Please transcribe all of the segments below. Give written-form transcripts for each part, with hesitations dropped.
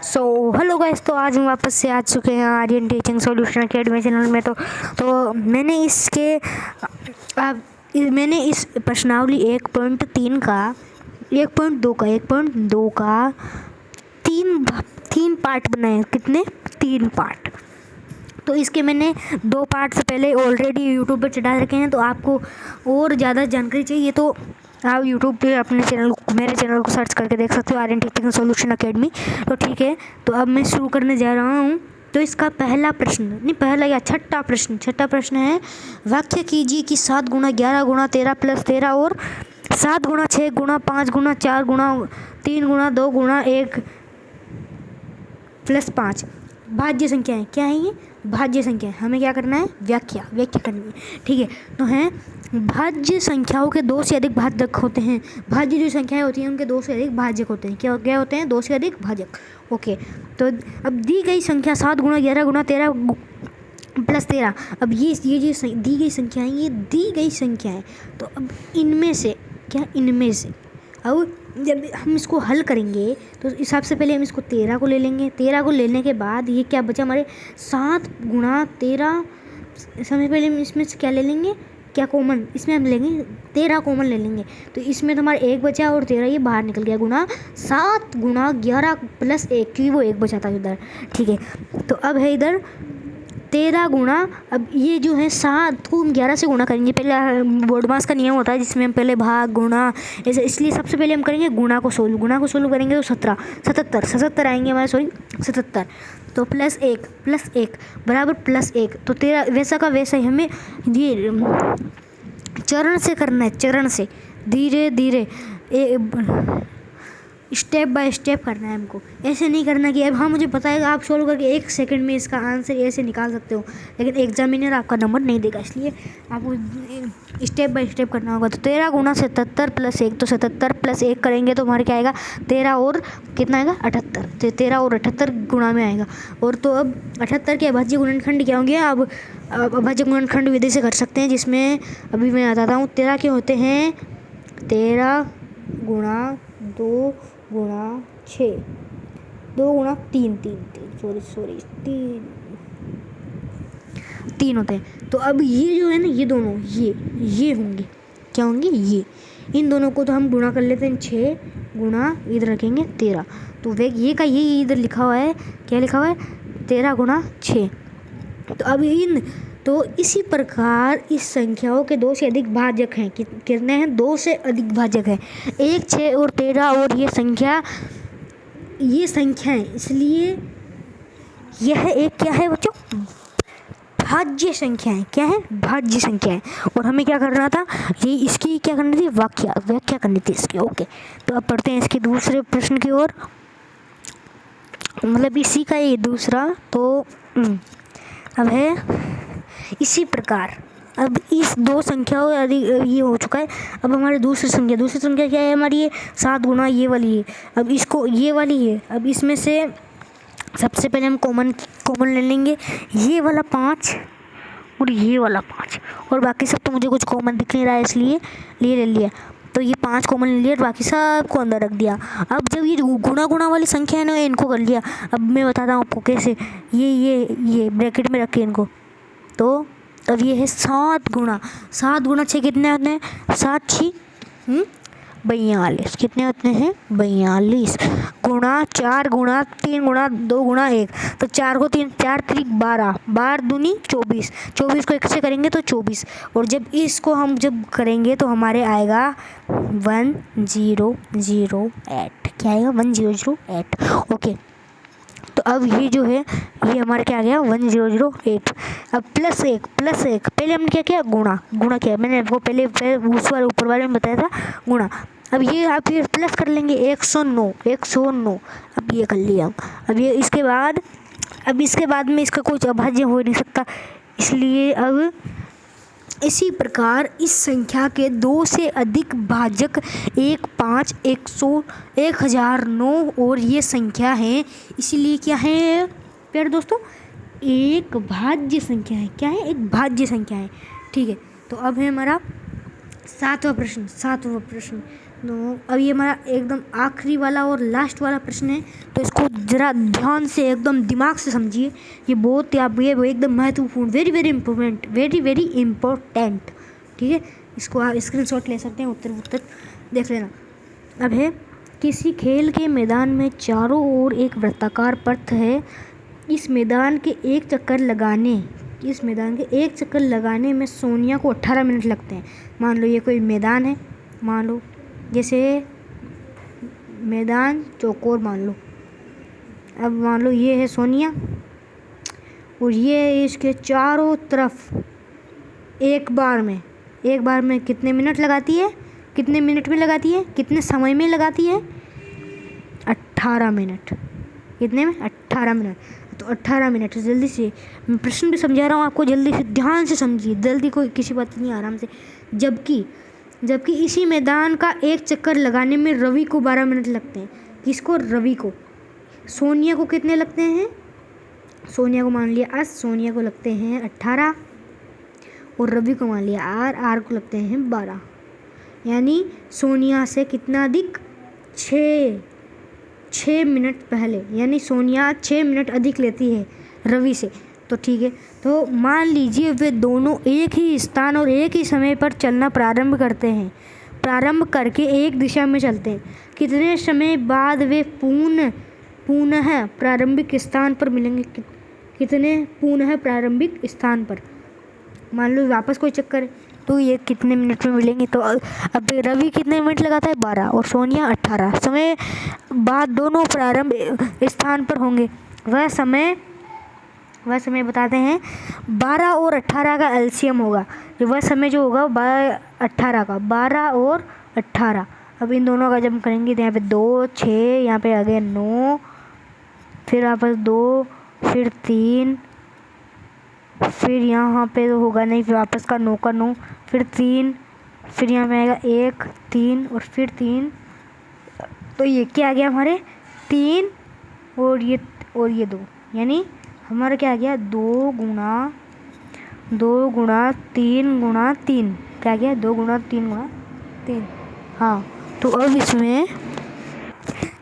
So hello guys, तो आज हम वापस से आ चुके हैं Aryan teaching solution academy channel में। तो मैंने इस प्रश्नावली 1.3 का 1.2 का तीन पार्ट बनाए। कितने? 3 पार्ट। तो इसके मैंने 2 पार्ट से पहले ऑलरेडी यूट्यूब पर चढ़ा रखे हैं। तो आपको और ज़्यादा जानकारी चाहिए तो आप यूट्यूब पे मेरे चैनल को सर्च करके देख सकते हो, आर्यन टीचिंग सॉल्यूशन अकेडमी। तो ठीक है, तो अब मैं शुरू करने जा रहा हूँ। तो इसका छठा प्रश्न है, व्याख्या कीजिए कि 7 गुणा 11 गुणा 13 प्लस 13 और 7 गुणा 6 गुणा 5 गुणा 4 गुणा 3 गुणा 2 गुणा 1 प्लस 5 भाज्य संख्या है। क्या है ये? भाज्य संख्या है। हमें क्या करना है? व्याख्या करनी है। ठीक है, तो है भाज्य संख्याओं के 2 से अधिक भाजक होते हैं। भाज्य जो संख्याएं होती हैं उनके 2 से अधिक भाजक होते हैं। क्या होते हैं? 2 से अधिक भाजक। ओके, तो अब दी गई संख्या 7 गुणा 11 गुणा 13 प्लस 13। अब ये जो दी गई संख्याएं, ये दी गई संख्याएं। तो अब इनमें से अब जब हम इसको हल करेंगे तो सबसे पहले हम इसको 13 को ले लेंगे। 13 को लेने के बाद ये क्या बचा हमारे? 7 गुणा 13। सबसे पहले हम इसमें से क्या ले लेंगे? क्या कॉमन? इसमें हम लेंगे 13 कॉमन ले लेंगे। तो इसमें तो हमारा 1 बचा और 13 ये बाहर निकल गया। गुणा 7 गुणा 11 प्लस 1, क्योंकि वो 1 बचा था इधर। ठीक है, तो अब है इधर 13 गुणा, अब ये जो है 7 को हम 11 से गुणा करेंगे। पहले बोर्ड मास का नियम होता है जिसमें हम पहले भाग गुणा ऐसे, इसलिए सबसे पहले हम करेंगे गुणा को सोल्व करेंगे। तो 77 आएंगे हमारे, 77। तो प्लस 1 बराबर प्लस 1। तो 13 वैसा का वैसा ही हमें ये चरण से करना है, चरण से धीरे धीरे स्टेप बाय स्टेप करना है हमको। ऐसे नहीं करना कि अब हाँ मुझे पता है आप सोल्व करके 1 सेकंड में इसका आंसर ऐसे निकाल सकते हो, लेकिन एग्जामिनर आपका नंबर नहीं देगा। इसलिए आपको स्टेप बाय स्टेप करना होगा। तो 13 गुणा 77 प्लस 1, तो 77 प्लस 1 करेंगे तो हमारे क्या आएगा? 13 और कितना आएगा? 78। तो 13 और 78 गुणा में आएगा। और तो अब 78 के अभाज्य गुणनखंड क्या होंगे? अब अभाज्य गुणनखंड विधि से कर सकते हैं, जिसमें अभी मैं बताता हूँ। 13 के होते हैं 13 गुणा 2 गुणा 6, 2 गुणा 3 3 होते हैं। तो अब ये जो है ना, ये दोनों ये होंगे, क्या होंगे? ये इन दोनों को तो हम गुणा कर लेते हैं। 6 गुणा इधर रखेंगे 13। तो वे ये इधर लिखा हुआ है, क्या लिखा हुआ है? 13 गुणा 6। तो अब तो इसी प्रकार इस संख्याओं के 2 से अधिक भाजक हैं। कितने हैं? 2 से अधिक भाजक हैं। 1, 6 और 13 और ये संख्याएं, इसलिए यह एक क्या है बच्चों? भाज्य संख्याएं। क्या है? भाज्य संख्याएं। और हमें क्या करना था? ये इसकी क्या करनी थी? व्याख्या करनी थी इसकी। ओके, तो अब पढ़ते हैं इसके दूसरे प्रश्न की ओर, मतलब इसी का ये दूसरा। तो अब है इसी प्रकार, अब इस 2 संख्याओं ये हो चुका है। अब हमारी दूसरी संख्या क्या है हमारी? ये 7 गुणा ये वाली है। अब इसको ये वाली है, अब इसमें से सबसे पहले हम कॉमन ले लेंगे। ये वाला 5 और ये वाला 5, और बाकी सब तो मुझे कुछ कॉमन दिख नहीं रहा है इसलिए ले लिया। तो ये 5 कॉमन ले लिया, बाकी सब को अंदर रख दिया। अब जब ये गुणा वाली संख्या है ना, इनको कर लिया। अब मैं बताता हूँ आपको कैसे। ये ब्रैकेट में रखे इनको। तो अब ये है 7 गुणा 6 कितने होते हैं? 7 6 42। कितने होते हैं? 42 गुणा 4 गुणा 3 गुणा 2 गुणा 1। तो 4 को 3 4 3 12, 12 दूनी 24। 24 को 1 से करेंगे तो 24। और जब इसको हम करेंगे तो हमारे आएगा 1008। क्या आएगा? 1008। ओके, तो अब ये जो है ये हमारा क्या आ गया? 1008। अब प्लस 1 पहले हमने क्या किया? गुणा किया। मैंने आपको पहले उस वाले ऊपर वाले में बताया था गुणा। अब ये आप फिर प्लस कर लेंगे 109। अब ये कर लिया। अब ये इसके बाद में इसका कोई अभाज्य हो नहीं सकता, इसलिए अब इसी प्रकार इस संख्या के 2 से अधिक भाजक 1, 5, 100, 1009 और ये संख्या है, इसीलिए क्या है प्यारे दोस्तों? एक भाज्य संख्या है। क्या है? एक भाज्य संख्या है। ठीक है, तो अब है हमारा 7वां प्रश्न। तो अब ये हमारा एकदम आखिरी वाला और लास्ट वाला प्रश्न है, तो इसको ज़रा ध्यान से एकदम दिमाग से समझिए। ये बहुत ही आप ये एकदम महत्वपूर्ण, very very important, very very important. ठीक है, इसको आप स्क्रीनशॉट ले सकते हैं, उत्तर देख लेना। अब है, किसी खेल के मैदान में चारों ओर एक वृत्ताकार पथ है। इस मैदान के एक चक्कर लगाने में सोनिया को 18 मिनट लगते हैं। मान लो ये कोई मैदान है, मान लो जैसे मैदान चौकोर मान लो। अब मान लो ये है सोनिया और ये है इसके चारों तरफ। एक बार में कितने मिनट लगाती है, कितने मिनट में लगाती है, कितने समय में लगाती है? 18 मिनट। कितने में? 18 मिनट। तो 18 मिनट। जल्दी से मैं प्रश्न भी समझा रहा हूँ आपको, जल्दी से ध्यान से समझिए, जल्दी कोई किसी बात नहीं, आराम से। जबकि इसी मैदान का एक चक्कर लगाने में रवि को 12 मिनट लगते हैं। किसको? रवि को। सोनिया को कितने लगते हैं? सोनिया को मान लिया आज, सोनिया को लगते हैं 18 और रवि को मान लिया आर को लगते हैं 12। यानी सोनिया से कितना अधिक? 6 मिनट पहले, यानी सोनिया 6 मिनट अधिक लेती है रवि से। तो ठीक है, तो मान लीजिए वे दोनों एक ही स्थान और एक ही समय पर चलना प्रारंभ करते हैं। प्रारंभ करके एक दिशा में चलते हैं। कितने समय बाद वे पुनः प्रारंभिक स्थान पर मिलेंगे? कितने पुनः प्रारंभिक स्थान पर? मान लो वापस कोई चक्कर है, तो ये कितने मिनट में मिलेंगे? तो अब रवि कितने मिनट लगाता है? 12 और सोनिया 18 समय बाद दोनों प्रारंभ स्थान पर होंगे। वह समय बताते हैं 12 और 18 का एलसीएम होगा। वह समय जो होगा 18 का, 12 और 18। अब इन दोनों का जब हम करेंगे तो यहाँ पे 2 6, यहाँ पे आ गया 9, फिर वापस 2, फिर 3, फिर यहाँ पे तो होगा नहीं, फिर वापस का 9 का 9, फिर 3, फिर यहाँ पे आएगा 1 3 और फिर 3। तो ये क्या आ गया हमारे? 3 और ये 2, यानी हमारा क्या आ गया? 2 गुणा 3 गुणा 3। क्या आ गया? 2 गुणा 3 गुणा 3। हाँ, तो अब इसमें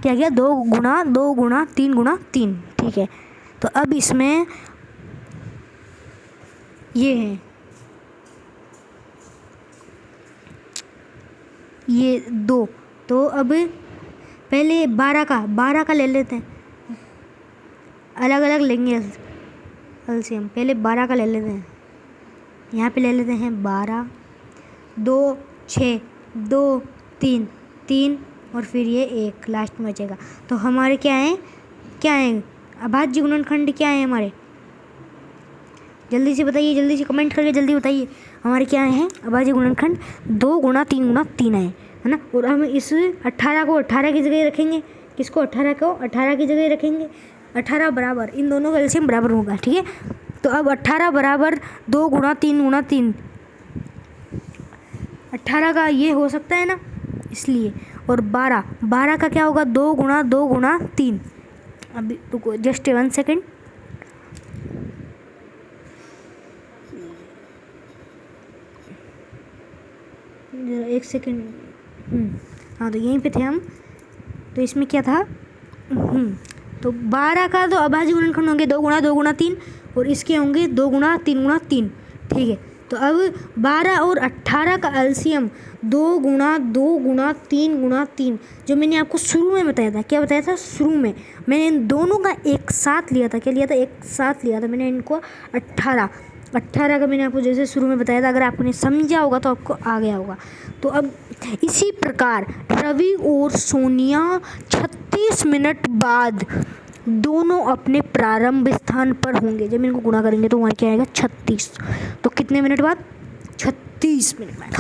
क्या गया? 2 गुणा 3 गुणा 3। ठीक है, तो अब इसमें ये है, ये 2। तो अब पहले 12 का ले लेते हैं, अलग अलग लेंगे एलसीएम। पहले 12 का ले लेते हैं, यहाँ पे ले लेते हैं 12, 2 6, 2 3 3 और फिर ये 1 लास्ट में बचेगा। तो हमारे क्या है अभाज्य गुणनखंड क्या है हमारे? जल्दी से बताइए, जल्दी से कमेंट करके जल्दी बताइए, हमारे क्या है अभाज्य गुणनखंड? 2 गुणा 3 गुणा 3 है ना। और हम इस 18 को 18 की जगह रखेंगे। किसको? 18 को 18 की जगह रखेंगे। 18 बराबर, इन दोनों का एलसीएम बराबर होगा। ठीक है, तो अब 18 बराबर 2 गुणा 3 गुणा 3, 18 का ये हो सकता है ना, इसलिए। और 12 का क्या होगा? 2 गुणा 3। अभी रुको, जस्ट 1 सेकेंड। एक सेकेंड। हाँ, तो यहीं पे थे हम। तो इसमें क्या था? तो 12 का तो अभाज्य गुणनखंड होंगे 2 गुणा 3 और इसके होंगे 2 गुणा 3 गुणा 3। ठीक है, तो अब 12 और 18 का एलसीएम 2 गुणा 3 गुणा 3, जो मैंने आपको शुरू में बताया था। क्या बताया था? शुरू में मैंने इन दोनों का एक साथ लिया था। क्या लिया था? एक साथ लिया था मैंने इनको। 18 का मैंने आपको जैसे शुरू में बताया था। अगर आपने समझा होगा तो आपको आ गया होगा। तो अब इसी प्रकार रवि और सोनिया 36 मिनट बाद दोनों अपने प्रारंभ स्थान पर होंगे। जब इनको गुणा करेंगे तो वहाँ क्या आएगा? 36। तो कितने मिनट बाद? 36 मिनट बाद।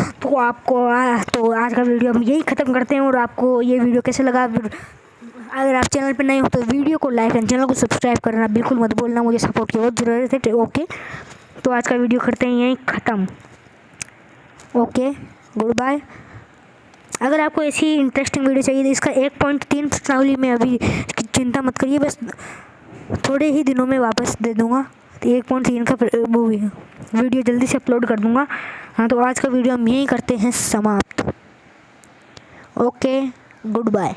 तो आज का वीडियो हम यही ख़त्म करते हैं। और आपको ये वीडियो कैसे लगा? अगर आप चैनल पर नए हो तो वीडियो को लाइक एंड चैनल को सब्सक्राइब करना बिल्कुल मत भूलना। मुझे सपोर्ट की बहुत ज़रूरत है। ओके, तो आज का वीडियो करते हैं यहीं ख़त्म। Okay, good bye. अगर आपको ऐसी इंटरेस्टिंग वीडियो चाहिए तो इसका 1.3 प्रश्नावली में अभी चिंता मत करिए, बस थोड़े ही दिनों में वापस दे दूँगा। तो 1.3 का वो वीडियो जल्दी से अपलोड कर दूँगा। हाँ, तो आज का वीडियो हम यहीं करते हैं समाप्त। Okay, good bye.